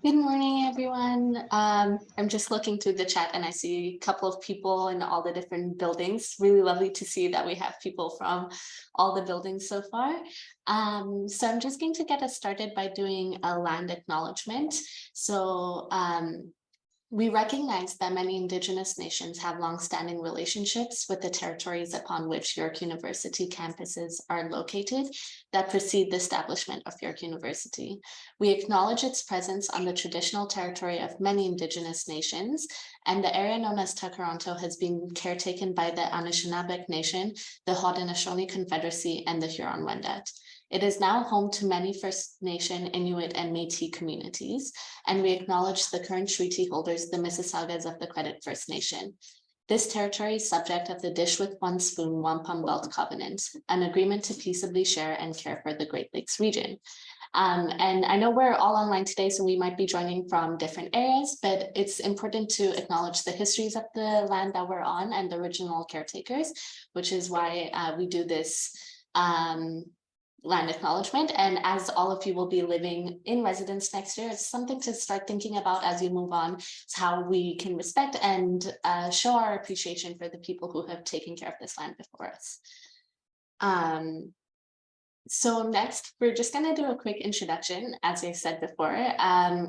Good morning, everyone. I'm just looking through the chat and I see a couple of people in all the different buildings. Really lovely to see that we have people from all the buildings so far. So I'm just going to get us started by doing a land acknowledgement. So we recognize that many Indigenous nations have longstanding relationships with the territories upon which York University campuses are located that precede the establishment of York University. We acknowledge its presence on the traditional territory of many Indigenous nations, and the area known as Takaranto has been caretaken by the Anishinaabeg Nation, the Haudenosaunee Confederacy, and the Huron-Wendat. It is now home to many First Nation, Inuit, and Métis communities, and we acknowledge the current treaty holders, the Mississaugas of the Credit First Nation. This territory is subject of the Dish with One Spoon Wampum Belt Covenant, an agreement to peaceably share and care for the Great Lakes region. And I know we're all online today, so we might be joining from different areas, but it's important to acknowledge the histories of the land that we're on and the original caretakers, which is why we do this land acknowledgement. And as all of you will be living in residence next year, it's something to start thinking about as you move on. It's how we can respect and show our appreciation for the people who have taken care of this land before us. So next, we're just going to do a quick introduction. As I said before,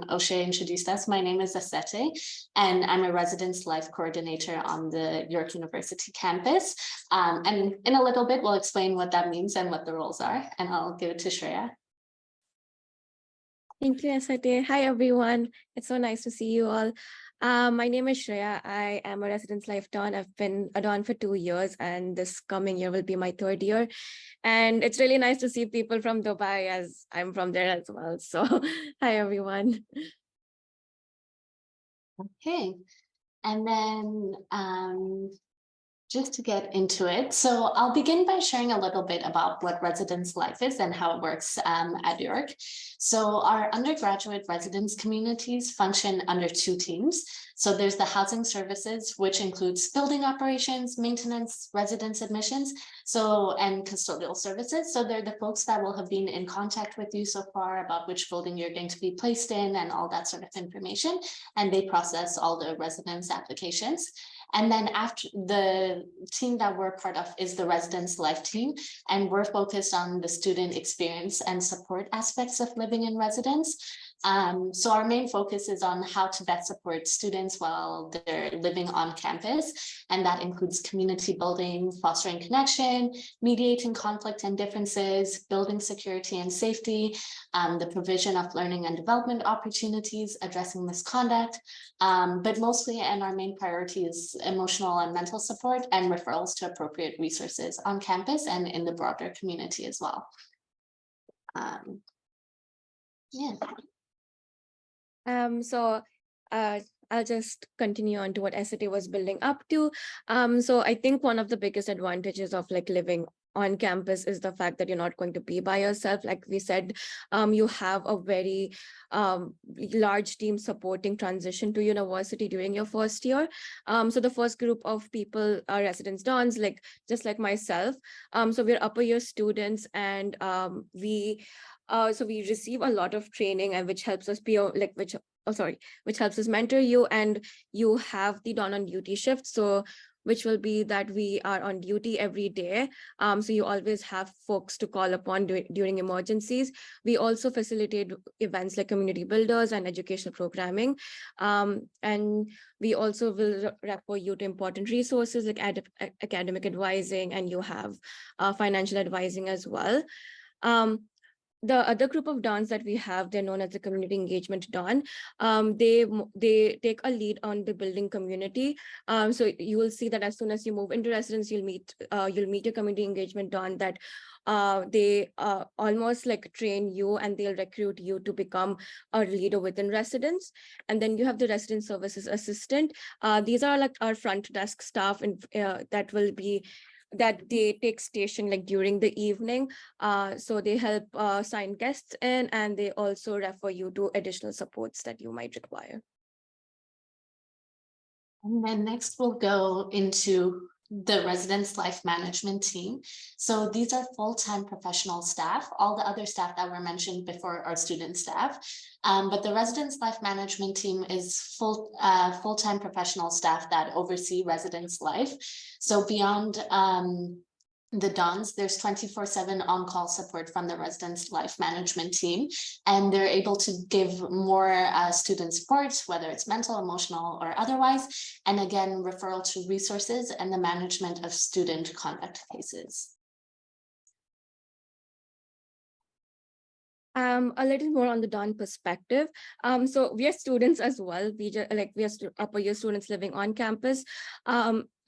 O'Shea introduced us. My name is Asete, and I'm a residence life coordinator on the York University campus. And in a little bit, we'll explain what that means and what the roles are, and I'll give it to Shreya. Thank you, Asate. Hi, everyone. It's so nice to see you all. My name is Shreya. I am a residence life Don. I've been a Don for 2 years, and this coming year will be my 3rd year. And it's really nice to see people from Dubai, as I'm from there as well. So hi, everyone. Okay. And then just to get into it. So I'll begin by sharing a little bit about what residence life is and how it works at York. So our undergraduate residence communities function under 2 teams. So there's the housing services, which includes building operations, maintenance, residence admissions, and custodial services. So they're the folks that will have been in contact with you so far about which building you're going to be placed in and all that sort of information. And they process all the residence applications. And then after, the team that we're part of is the residence life team, and we're focused on the student experience and support aspects of living in residence. So our main focus is on how to best support students while they're living on campus, and that includes community building, fostering connection, mediating conflict and differences, building security and safety, the provision of learning and development opportunities, addressing misconduct, but mostly, and our main priority is emotional and mental support and referrals to appropriate resources on campus and in the broader community as well. Yeah. I'll just continue on to what Asate was building up to. So I think one of the biggest advantages of like living on campus is the fact that you're not going to be by yourself. Like we said, you have a very large team supporting transition to university during your first year. So the first group of people are residence dons, like just like myself. So we're upper year students, and we receive a lot of training, and which helps us be like which helps us mentor you, and you have the dawn on duty shift. So which will be that we are on duty every day. So you always have folks to call upon during emergencies. We also facilitate events like community builders and educational programming. And we also will refer you to important resources like academic advising, and you have financial advising as well. The other group of dons that we have, they're known as the community engagement don. They take a lead on the building community. So you will see that as soon as you move into residence, you'll meet your community engagement don that they almost like train you, and they'll recruit you to become a leader within residence. And then you have the resident services assistant. These are like our front desk staff, and that they take station like during the evening. So they help sign guests in, and they also refer you to additional supports that you might require. And then next we'll go into the residence life management team. So these are full-time professional staff. All the other staff that were mentioned before are student staff. But the residence life management team is full-time professional staff that oversee residence life. So beyond the Dons, there's 24/7 on-call support from the residence life management team, and they're able to give more student support, whether it's mental, emotional, or otherwise, and again, referral to resources and the management of student conduct cases. A little more on the Don perspective. So we are students as well. We are upper year students living on campus.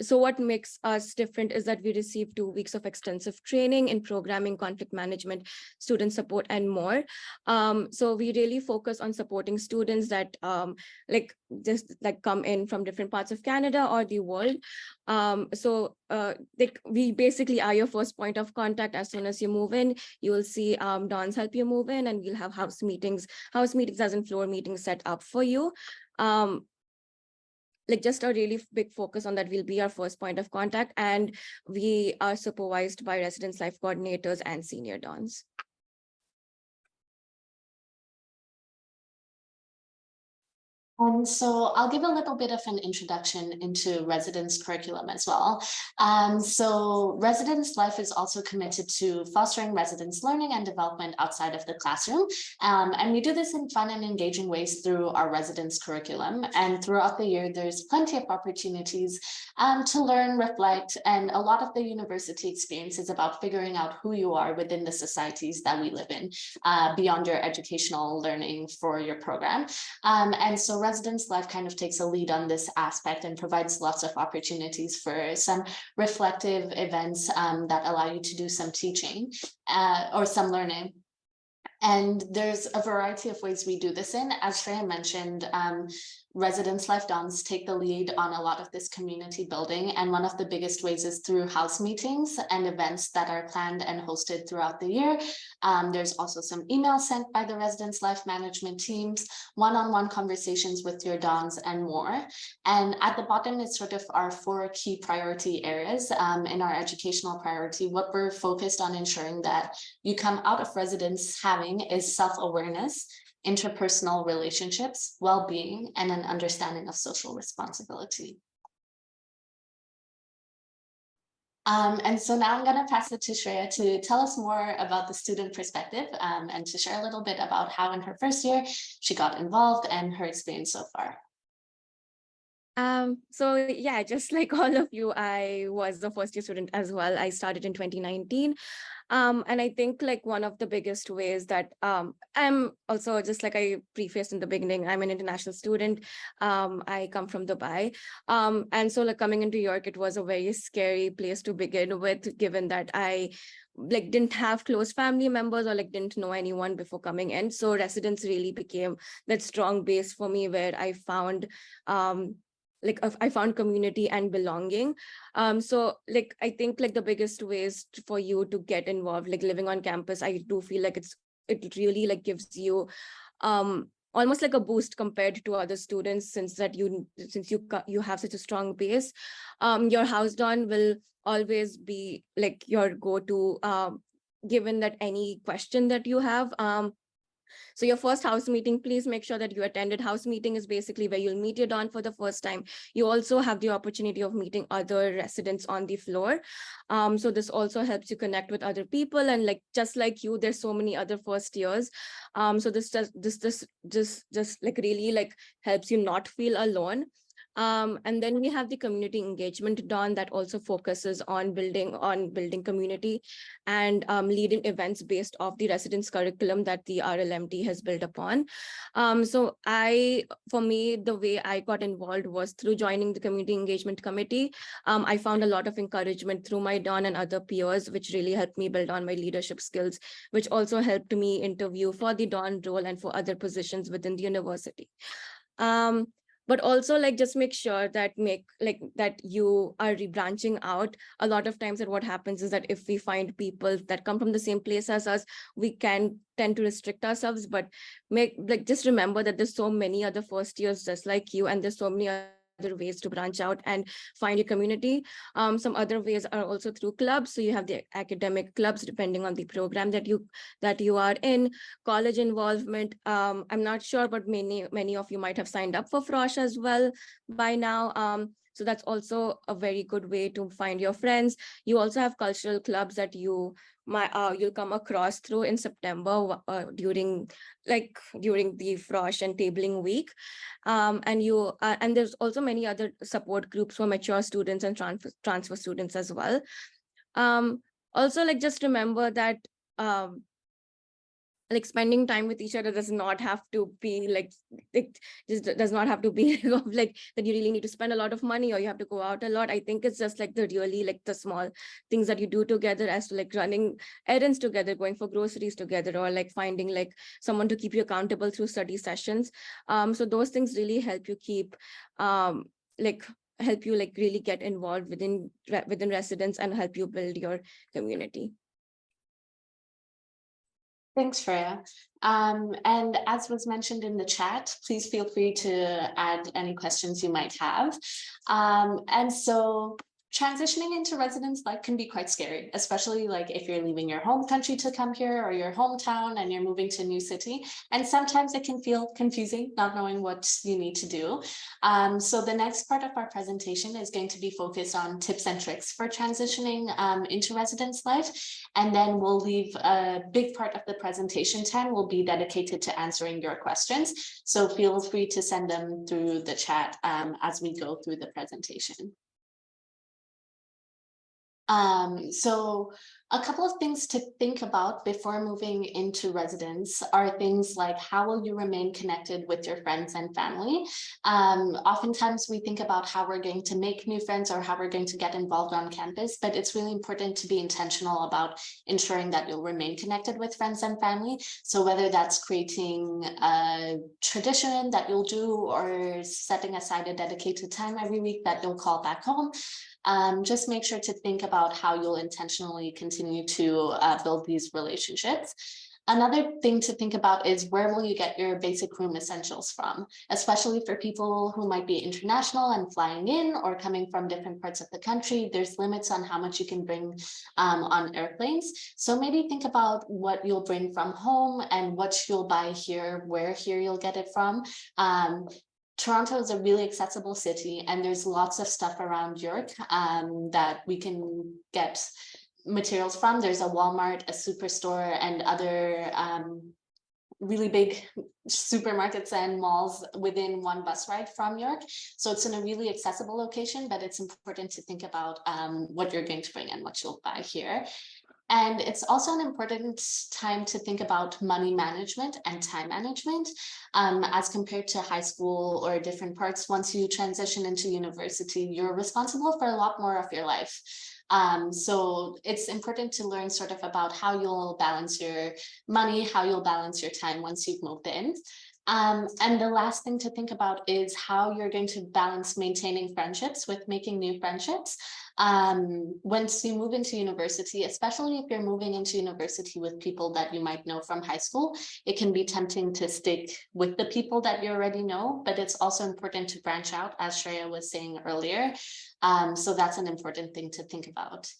So what makes us different is that we receive 2 weeks of extensive training in programming, conflict management, student support, and more. So we really focus on supporting students that just come in from different parts of Canada or the world. We basically are your first point of contact. As soon as you move in, you will see Dons help you move in, and we'll have house meetings as in floor meetings set up for you. Just a really big focus on that. We'll be our first point of contact, and we are supervised by residence life coordinators and senior Dons. And so I'll give a little bit of an introduction into residence curriculum as well. So residence life is also committed to fostering residence learning and development outside of the classroom. And we do this in fun and engaging ways through our residence curriculum. And throughout the year, there's plenty of opportunities to learn, reflect, and a lot of the university experience is about figuring out who you are within the societies that we live in, beyond your educational learning for your program. And so residence life kind of takes a lead on this aspect and provides lots of opportunities for some reflective events that allow you to do some teaching or some learning. And there's a variety of ways we do this in. As Shreya mentioned, residence life Dons take the lead on a lot of this community building. And one of the biggest ways is through house meetings and events that are planned and hosted throughout the year. There's also some emails sent by the residence life management teams, one-on-one conversations with your Dons, and more. And at the bottom is sort of our 4 key priority areas in our educational priority. What we're focused on ensuring that you come out of residence having is self-awareness, interpersonal relationships, well-being, and an understanding of social responsibility. And so now I'm going to pass it to Shreya to tell us more about the student perspective and to share a little bit about how in her first year she got involved and her experience so far. So yeah, just like all of you, I was a first year student as well. I started in 2019. And I think like one of the biggest ways that I'm also, just like I prefaced in the beginning, I'm an international student. I come from Dubai. And so like coming into York, it was a very scary place to begin with, given that I didn't have close family members or didn't know anyone before coming in. So residence really became that strong base for me, where I found I found community and belonging. So I think the biggest ways for you to get involved, living on campus, I do feel like it really gives you almost like a boost compared to other students, since you have such a strong base. Your house Don will always be your go-to, given that any question that you have. So your first house meeting, please make sure that you attended. House meeting is basically where you'll meet your Don for the first time. You also have the opportunity of meeting other residents on the floor. So this also helps you connect with other people, and just like you, there's so many other first years. So this just really helps you not feel alone. And then we have the community engagement Don that also focuses on building community and leading events based off the residence curriculum that the RLMT has built upon. So for me, the way I got involved was through joining the community engagement committee. I found a lot of encouragement through my Don and other peers, which really helped me build on my leadership skills, which also helped me interview for the Don role and for other positions within the university. But also just make sure that that you are rebranching out. A lot of times that what happens is that if we find people that come from the same place as us, we can tend to restrict ourselves, but just remember that there's so many other first years just like you, and there's so many other ways to branch out and find your community. Some other ways are also through clubs. So you have the academic clubs, depending on the program that you are in. College involvement, I'm not sure, but many of you might have signed up for Frosh as well by now. So that's also a very good way to find your friends. You also have cultural clubs that you'll come across through in September during the Frosh and tabling week. And there's also many other support groups for mature students and transfer students as well. Also, just remember that spending time with each other does not have to be it just does not have to be that you really need to spend a lot of money or you have to go out a lot. I think it's just the small things that you do together, as to running errands together, going for groceries together, or finding someone to keep you accountable through study sessions. So those things really help you keep really get involved within residents and help you build your community. Thanks, Freya. And as was mentioned in the chat, please feel free to add any questions you might have. And so transitioning into residence life can be quite scary, especially if you're leaving your home country to come here, or your hometown and you're moving to a new city. And sometimes it can feel confusing, not knowing what you need to do. So the next part of our presentation is going to be focused on tips and tricks for transitioning into residence life. And then we'll leave a big part of the presentation time will be dedicated to answering your questions. So feel free to send them through the chat as we go through the presentation. So a couple of things to think about before moving into residence are things like, how will you remain connected with your friends and family? Oftentimes we think about how we're going to make new friends or how we're going to get involved on campus, but it's really important to be intentional about ensuring that you'll remain connected with friends and family. So whether that's creating a tradition that you'll do or setting aside a dedicated time every week that you'll call back home, just make sure to think about how you'll intentionally continue to build these relationships. Another thing to think about is, where will you get your basic room essentials from, especially for people who might be international and flying in or coming from different parts of the country. There's limits on how much you can bring on airplanes. So maybe think about what you'll bring from home and what you'll buy here, where here you'll get it from. Toronto is a really accessible city, and there's lots of stuff around York that we can get materials from. There's a Walmart, a Superstore, and other really big supermarkets and malls within one bus ride from York. So it's in a really accessible location, but it's important to think about what you're going to bring and what you'll buy here. And it's also an important time to think about money management and time management as compared to high school or different parts. Once you transition into university, you're responsible for a lot more of your life. So it's important to learn sort of about how you'll balance your money, how you'll balance your time once you've moved in. And the last thing to think about is how you're going to balance maintaining friendships with making new friendships. Once you move into university, especially if you're moving into university with people that you might know from high school, it can be tempting to stick with the people that you already know, but it's also important to branch out, as Shreya was saying earlier. So that's an important thing to think about.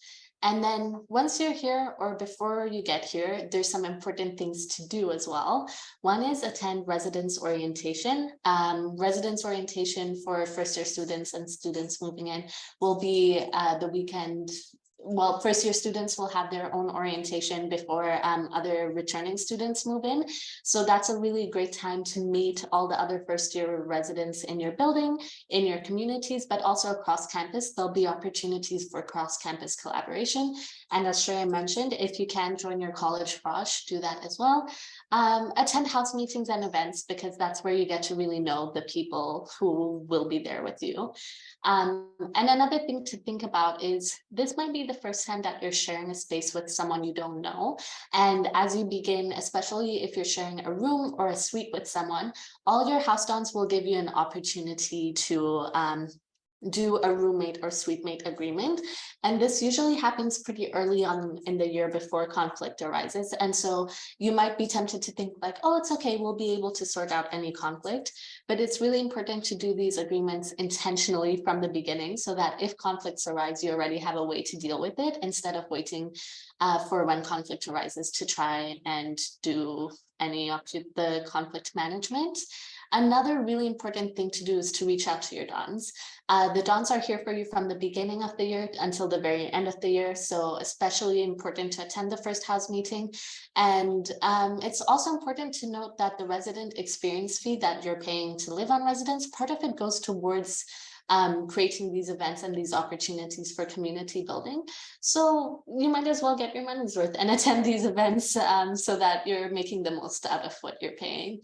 And then once you're here, or before you get here, there's some important things to do as well. One is attend residence orientation. Residence orientation for first year students and students moving in will be the weekend. Well, first year students will have their own orientation before other returning students move in. So that's a really great time to meet all the other first year residents in your building, in your communities, but also across campus. There'll be opportunities for cross campus collaboration. And as Shreya mentioned, if you can join your college Frosh, do that as well. Attend house meetings and events, because that's where you get to really know the people who will be there with you. And another thing to think about is, this might be the first time that you're sharing a space with someone you don't know. And as you begin, especially if you're sharing a room or a suite with someone, all your house dons will give you an opportunity to do a roommate or suite mate agreement. And this usually happens pretty early on in the year before conflict arises. And so you might be tempted to think like, oh, it's okay, we'll be able to sort out any conflict. But it's really important to do these agreements intentionally from the beginning so that if conflicts arise, you already have a way to deal with it instead of waiting for when conflict arises to try and do any of the conflict management. Another really important thing to do is to reach out to your dons. The dons are here for you from the beginning of the year until the very end of the year. So especially important to attend the first house meeting. And it's also important to note that the resident experience fee that you're paying to live on residence, part of it goes towards creating these events and these opportunities for community building. So you might as well get your money's worth and attend these events so that you're making the most out of what you're paying.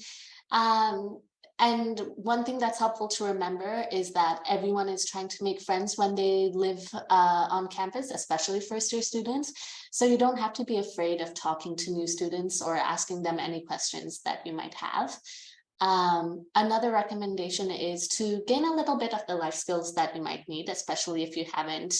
And one thing that's helpful to remember is that everyone is trying to make friends when they live on campus, especially first-year students. So you don't have to be afraid of talking to new students or asking them any questions that you might have. Another recommendation is to gain a little bit of the life skills that you might need, especially if you haven't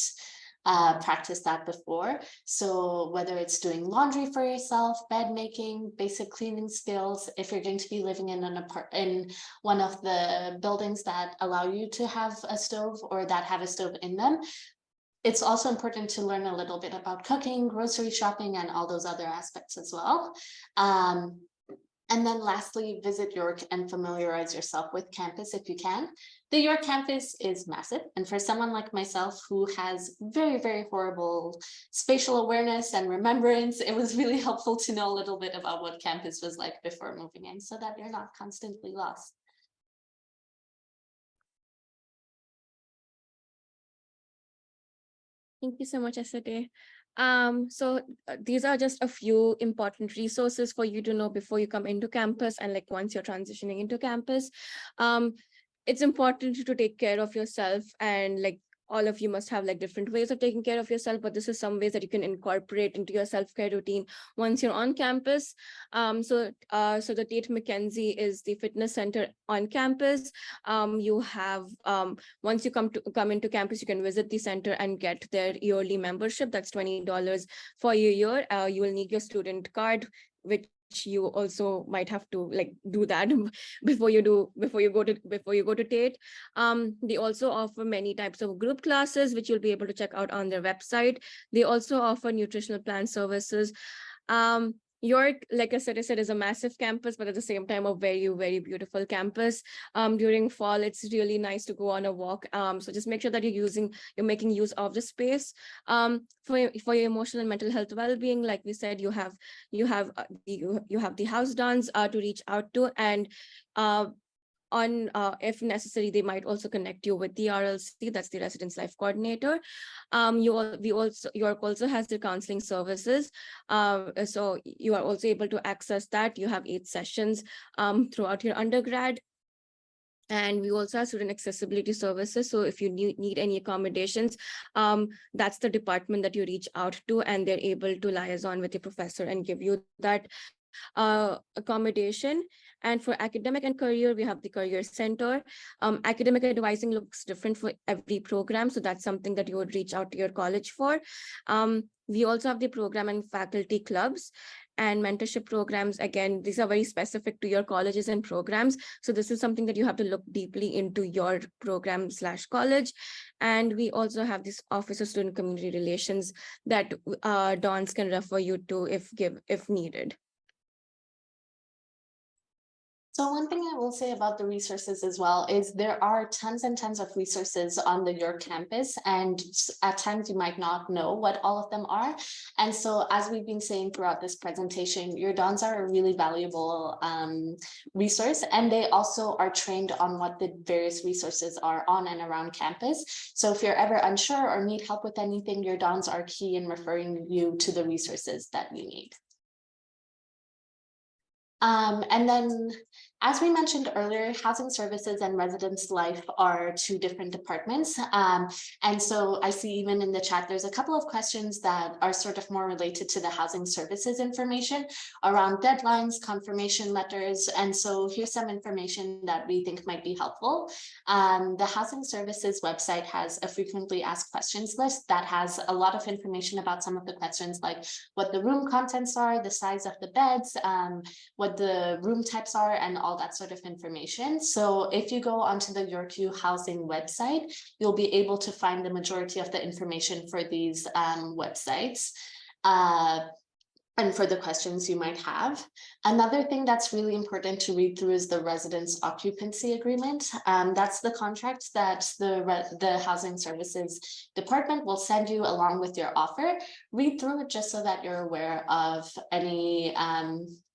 practiced that before. So whether it's doing laundry for yourself, bed making, basic cleaning skills, if you're going to be living in in one of the buildings that allow you to have a stove or that have a stove in them, it's also important to learn a little bit about cooking, grocery shopping, and all those other aspects as well. And then lastly, visit York and familiarize yourself with campus if you can. The York campus is massive. And for someone like myself who has very, very horrible spatial awareness and remembrance, it was really helpful to know a little bit about what campus was like before moving in so that you're not constantly lost. Thank you so much, Esate. These are just a few important resources for you to know before you come into campus and like once you're transitioning into campus. It's important to take care of yourself, and like all of you must have like different ways of taking care of yourself, but this is some ways that you can incorporate into your self-care routine once you're on campus. So the Tate McKenzie is the fitness center on campus. You have once you come into campus, you can visit the center and get their yearly membership. That's $20 for your year. You will need your student card, which you also might have to like do that before you go to Tate. They also offer many types of group classes, which you'll be able to check out on their website. They also offer nutritional plan services. York, like I said, is a massive campus, but at the same time, a very, very beautiful campus. During fall, it's really nice to go on a walk. So just make sure that you're making use of the space. For your emotional and mental health well-being, like we said, you have the house dons to reach out to, and if necessary, they might also connect you with the RLC, that's the Residence Life Coordinator. York also has the counseling services. So you are also able to access that. You have 8 sessions throughout your undergrad. And we also have student accessibility services. So if you need any accommodations, that's the department that you reach out to, and they're able to liaison with your professor and give you that accommodation. And for academic and career, we have the Career Center. Academic advising looks different for every program, so that's something that you would reach out to your college for. We also have the program and faculty clubs and mentorship programs. Again, these are very specific to your colleges and programs. So this is something that you have to look deeply into your program/college. And we also have this Office of Student Community Relations that dons can refer you to if needed. So one thing I will say about the resources as well is there are tons and tons of resources on the York campus, and at times you might not know what all of them are. And so as we've been saying throughout this presentation, your dons are a really valuable resource, and they also are trained on what the various resources are on and around campus. So if you're ever unsure or need help with anything, your dons are key in referring you to the resources that you need. And then As we mentioned earlier, housing services and residence life are two different departments. And so I see even in the chat, there's a couple of questions that are sort of more related to the housing services information around deadlines, confirmation letters. And so here's some information that we think might be helpful. The housing services website has a frequently asked questions list that has a lot of information about some of the questions, like what the room contents are, the size of the beds, what the room types are, and all that sort of information. So if you go onto the YorkU housing website, you'll be able to find the majority of the information for these websites. And for the questions you might have. Another thing that's really important to read through is the residence occupancy agreement. That's the contract that the housing services department will send you along with your offer. Read through it just so that you're aware of any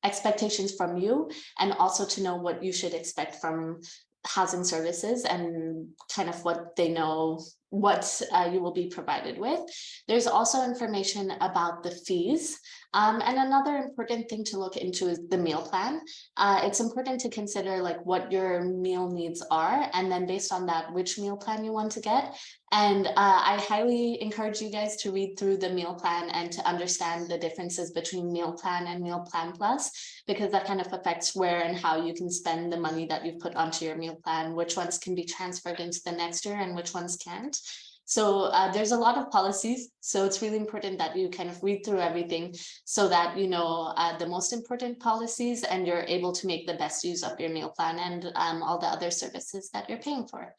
expectations from you, and also to know what you should expect from housing services and kind of what they know, what you will be provided with. There's also information about the fees. And another important thing to look into is the meal plan. It's important to consider like what your meal needs are, and then based on that, which meal plan you want to get. And I highly encourage you guys to read through the meal plan and to understand the differences between meal plan and meal plan plus, because that kind of affects where and how you can spend the money that you've put onto your meal plan, which ones can be transferred into the next year and which ones can't. So there's a lot of policies, so it's really important that you kind of read through everything so that you know the most important policies, and you're able to make the best use of your meal plan and all the other services that you're paying for.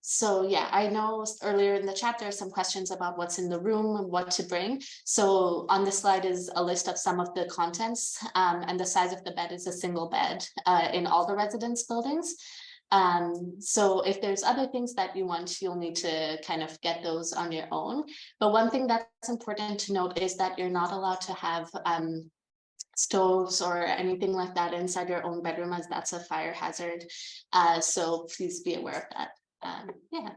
So yeah, I know earlier in the chat there are some questions about what's in the room and what to bring. So on this slide is a list of some of the contents, and the size of the bed is a single bed in all the residence buildings. So if there's other things that you want, you'll need to kind of get those on your own. But one thing that's important to note is that you're not allowed to have stoves or anything like that inside your own bedroom, as that's a fire hazard. So please be aware of that. Yeah.